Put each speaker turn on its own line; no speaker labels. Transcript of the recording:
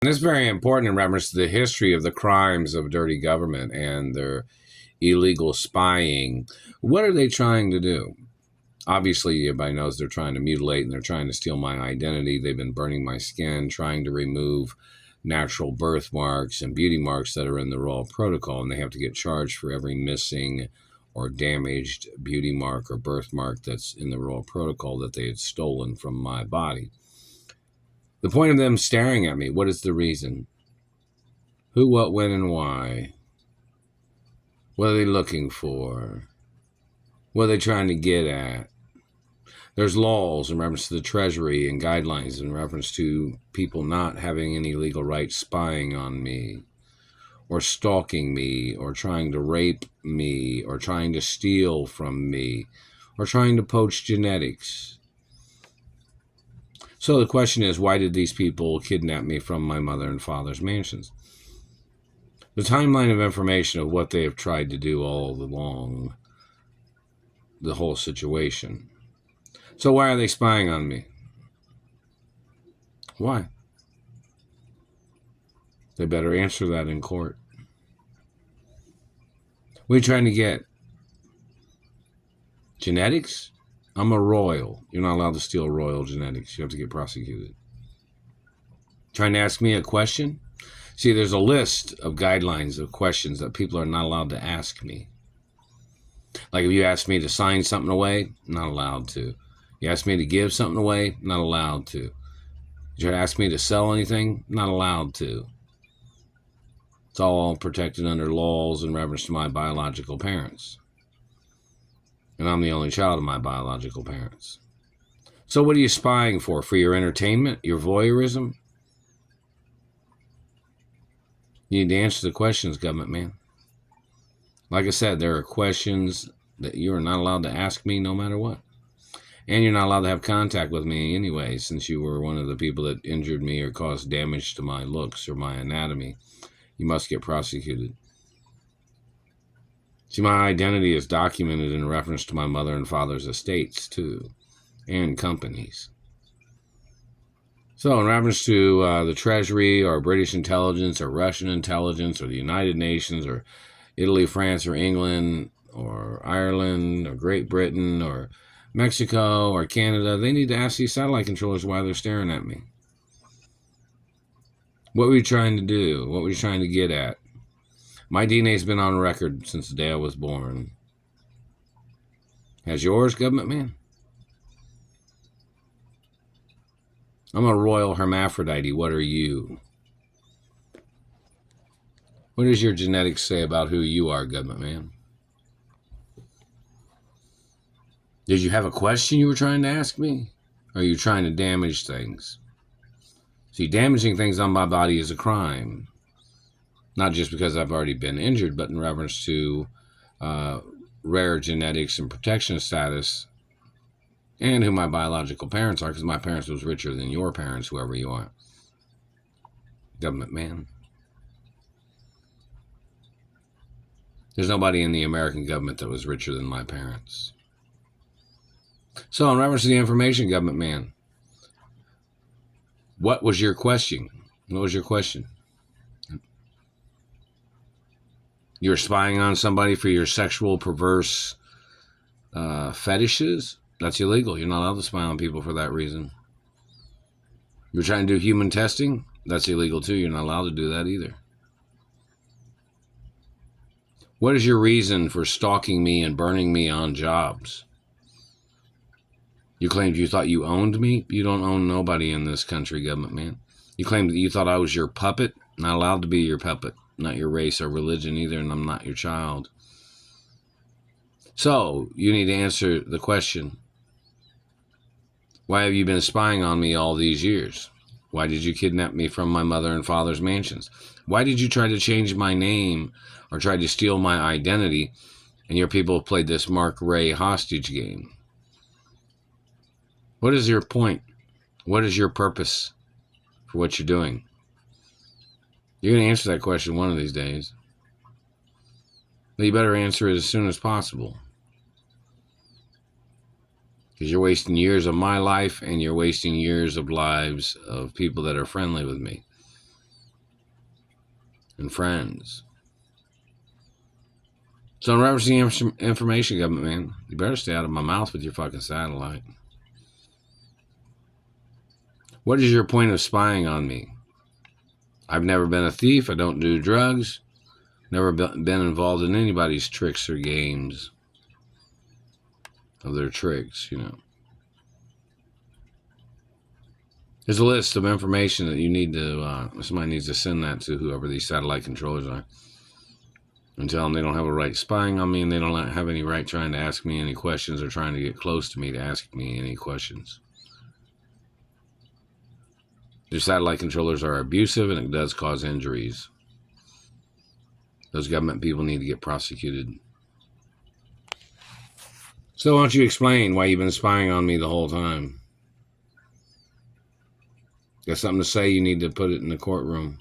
And it's very important in reference to the history of the crimes of dirty government and their illegal spying. What are they trying to do? Obviously, everybody knows they're trying to mutilate and they're trying to steal my identity. They've been burning my skin, trying to remove natural birthmarks and beauty marks that are in the royal protocol, and they have to get charged for every missing or damaged beauty mark or birthmark that's in the royal protocol that they had stolen from my body. The point of them staring at me, what is the reason? Who, what, when, and why? What are they looking for? What are they trying to get at? There's laws in reference to the Treasury and guidelines in reference to people not having any legal rights spying on me or stalking me or trying to rape me or trying to steal from me or trying to poach genetics. So the question is, why did these people kidnap me from my mother and father's mansions? The timeline of information of what they have tried to do all along, the whole situation. So why are they spying on me? Why? They better answer that in court. What are you trying to get? Genetics? I'm a royal. You're not allowed to steal royal genetics. You have to get prosecuted. Trying to ask me a question? See, there's a list of guidelines of questions that people are not allowed to ask me. Like if you ask me to sign something away, not allowed to. You ask me to give something away, not allowed to. You ask me to sell anything, not allowed to. It's all protected under laws in reference to my biological parents. And I'm the only child of my biological parents. So what are you spying for? For your entertainment? Your voyeurism? You need to answer the questions, government man. Like I said, there are questions that you are not allowed to ask me no matter what. And you're not allowed to have contact with me anyway, since you were one of the people that injured me or caused damage to my looks or my anatomy. You must get prosecuted. See, my identity is documented in reference to my mother and father's estates, too, and companies. So in reference to the Treasury or British intelligence or Russian intelligence or the United Nations or Italy, France, or England or Ireland or Great Britain or Mexico or Canada, they need to ask these satellite controllers why they're staring at me. What were you trying to do? What were you trying to get at? My DNA's been on record since the day I was born. Has yours, government man? I'm a royal hermaphrodite. What are you? What does your genetics say about who you are, government man? Did you have a question you were trying to ask me? Or are you trying to damage things? See, damaging things on my body is a crime. Not just because I've already been injured, but in reference to rare genetics and protection status and who my biological parents are, because my parents was richer than your parents, whoever you are. Government man. There's nobody in the American government that was richer than my parents. So in reference to the information, government man, what was your question? What was your question? You're spying on somebody for your sexual perverse fetishes? That's illegal. You're not allowed to spy on people for that reason. You're trying to do human testing? That's illegal too. You're not allowed to do that either. What is your reason for stalking me and burning me on jobs? You claimed you thought you owned me? You don't own nobody in this country, government man. You claimed that you thought I was your puppet? Not allowed to be your puppet. Not your race or religion either, and I'm not your child. So, you need to answer the question, why have you been spying on me all these years? Why did you kidnap me from my mother and father's mansions? Why did you try to change my name or try to steal my identity? And your people have played this Mark Ray hostage game. What is your point? What is your purpose for what you're doing? You're going to answer that question one of these days. But you better answer it as soon as possible. Because you're wasting years of my life and you're wasting years of lives of people that are friendly with me. and friends. So in reference to the information, government man, you better stay out of my mouth with your fucking satellite. What is your point of spying on me? I've never been a thief. I don't do drugs. Never been involved in anybody's tricks or games of their tricks, you know. There's a list of information that you need to, somebody needs to send that to whoever these satellite controllers are and tell them they don't have a right spying on me and they don't have any right trying to ask me any questions or trying to get close to me to ask me any questions. Their satellite controllers are abusive and it does cause injuries. Those government people need to get prosecuted. So why don't you explain why you've been spying on me the whole time? Got something to say, you need to put it in the courtroom.